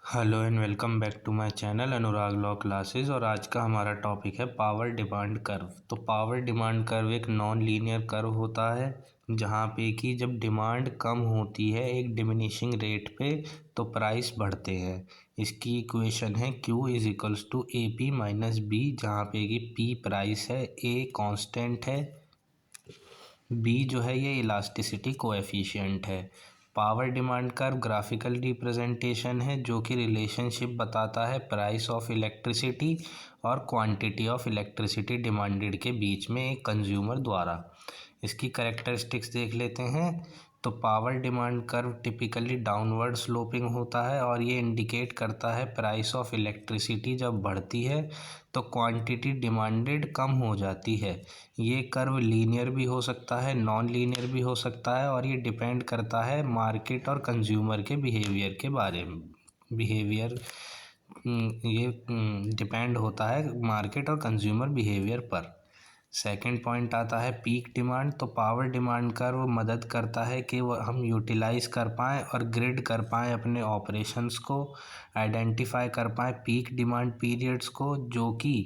Hello and welcome back to my channel Anurag law classes. और आज का हमारा टॉपिक है पावर डिमांड कर्व। तो पावर डिमांड कर्व एक नॉन लीनियर कर्व होता है जहाँ पे कि जब डिमांड कम होती है एक डिमिनिशिंग रेट पे तो प्राइस बढ़ते हैं। इसकी इक्वेशन है Q is equals to A P minus B, जहाँ पे कि P प्राइस है, A कांस्टेंट है, B जो है ये इलास्टिसिटी कोएफिशिएंट है। Power demand curve graphical representation है जो कि रिलेशनशिप बताता है प्राइस ऑफ इलेक्ट्रिसिटी और क्वांटिटी ऑफ इलेक्ट्रिसिटी डिमांडेड के बीच में एक कंज्यूमर द्वारा। इसकी कैरेक्टरिस्टिक्स देख लेते हैं। तो power demand curve typically downward sloping होता है और ये इंडिकेट करता है प्राइस ऑफ इलेक्ट्रिसिटी जब बढ़ती है तो क्वांटिटी डिमांडेड कम हो जाती है। ये कर्व लीनियर भी हो सकता है, नॉन लीनियर भी हो सकता है और ये डिपेंड करता है मार्केट और कंज्यूमर के बिहेवियर के बारे में। ये डिपेंड होता है मार्केट और कंज्यूमर बिहेवियर पर। सेकंड पॉइंट आता है पीक डिमांड। तो पावर डिमांड कर्व मदद करता है कि वो हम यूटिलाइज कर पाएँ और ग्रिड कर पाएँ अपने ऑपरेशंस को, आइडेंटिफाई कर पाएँ पीक डिमांड पीरियड्स को, जो कि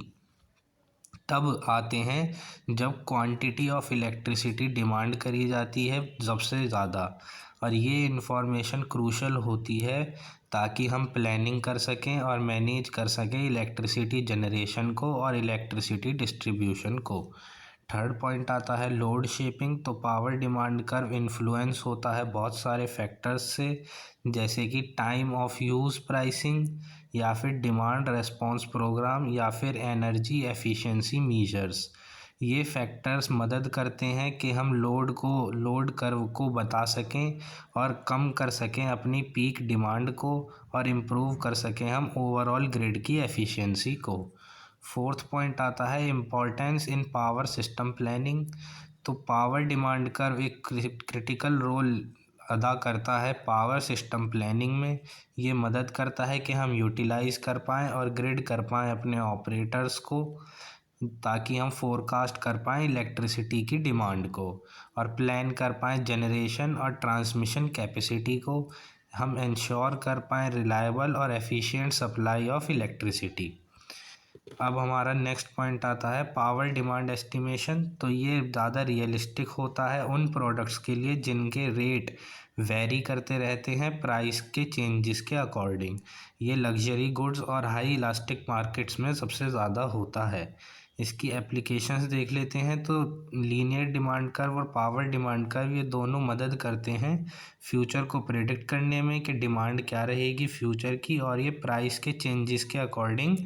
तब आते हैं जब क्वांटिटी ऑफ इलेक्ट्रिसिटी डिमांड करी जाती है सबसे ज़्यादा। और ये इन्फॉर्मेशन क्रूशल होती है ताकि हम प्लानिंग कर सकें और मैनेज कर सकें इलेक्ट्रिसिटी जनरेशन को और इलेक्ट्रिसिटी डिस्ट्रीब्यूशन को। थर्ड पॉइंट आता है लोड शेपिंग। तो पावर डिमांड कर्व इन्फ्लुएंस होता है बहुत सारे फैक्टर्स से, जैसे कि टाइम ऑफ यूज़ प्राइसिंग, या फिर डिमांड रेस्पॉन्स प्रोग्राम, या फिर एनर्जी एफिशिएंसी मीजर्स। ये फैक्टर्स मदद करते हैं कि हम लोड कर्व को बता सकें और कम कर सकें अपनी पीक डिमांड को और इम्प्रूव कर सकें हम ओवरऑल ग्रिड की एफिशिएंसी को। फोर्थ पॉइंट आता है importance in power system planning. तो पावर डिमांड कर्व एक क्रिटिकल रोल अदा करता है पावर सिस्टम प्लानिंग में। ये मदद करता है कि हम यूटिलाइज कर पाएँ और ग्रिड कर पाएँ अपने ऑपरेटर्स को, ताकि हम फोरकास्ट कर पाएँ इलेक्ट्रिसिटी की डिमांड को और प्लान कर पाएँ जनरेशन और ट्रांसमिशन कैपेसिटी को। हम इंश्योर कर पाएँ रिलायबल और एफिशिएंट सप्लाई ऑफ इलेक्ट्रिसिटी। अब हमारा नेक्स्ट पॉइंट आता है पावर डिमांड एस्टिमेशन। तो ये ज़्यादा रियलिस्टिक होता है उन प्रोडक्ट्स के लिए जिनके रेट वेरी करते रहते हैं प्राइस के चेंजेस के अकॉर्डिंग। ये लग्जरी गुड्स और हाई इलास्टिक मार्केट्स में सबसे ज़्यादा होता है। इसकी एप्लीकेशंस देख लेते हैं। तो लीनियर डिमांड कर्व और पावर डिमांड कर्व ये दोनों मदद करते हैं फ्यूचर को प्रेडिक्ट करने में कि डिमांड क्या रहेगी फ्यूचर की, और ये प्राइस के चेंजेस के अकॉर्डिंग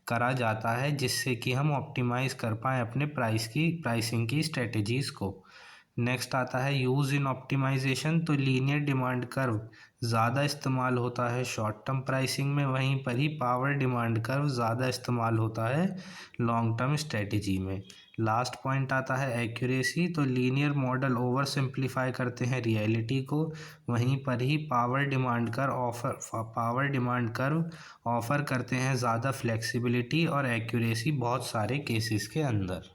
करा जाता है जिससे कि हम ऑप्टिमाइज़ कर पाएँ अपने प्राइसिंग की स्ट्रेटजीज़ को। नेक्स्ट आता है यूज़ इन ऑप्टिमाइजेशन। तो लीनियर डिमांड कर्व ज़्यादा इस्तेमाल होता है शॉर्ट टर्म प्राइसिंग में, वहीं पर ही पावर डिमांड कर्व ज़्यादा इस्तेमाल होता है लॉन्ग टर्म स्ट्रेटजी में। लास्ट पॉइंट आता है एक्यूरेसी। तो लीनियर मॉडल ओवर सिंप्लीफाई करते हैं रियलिटी को, वहीं पर ही पावर डिमांड कर्व ऑफ़र करते हैं ज़्यादा फ्लेक्सिबिलिटी और एक्यूरेसी बहुत सारे केसेस के अंदर।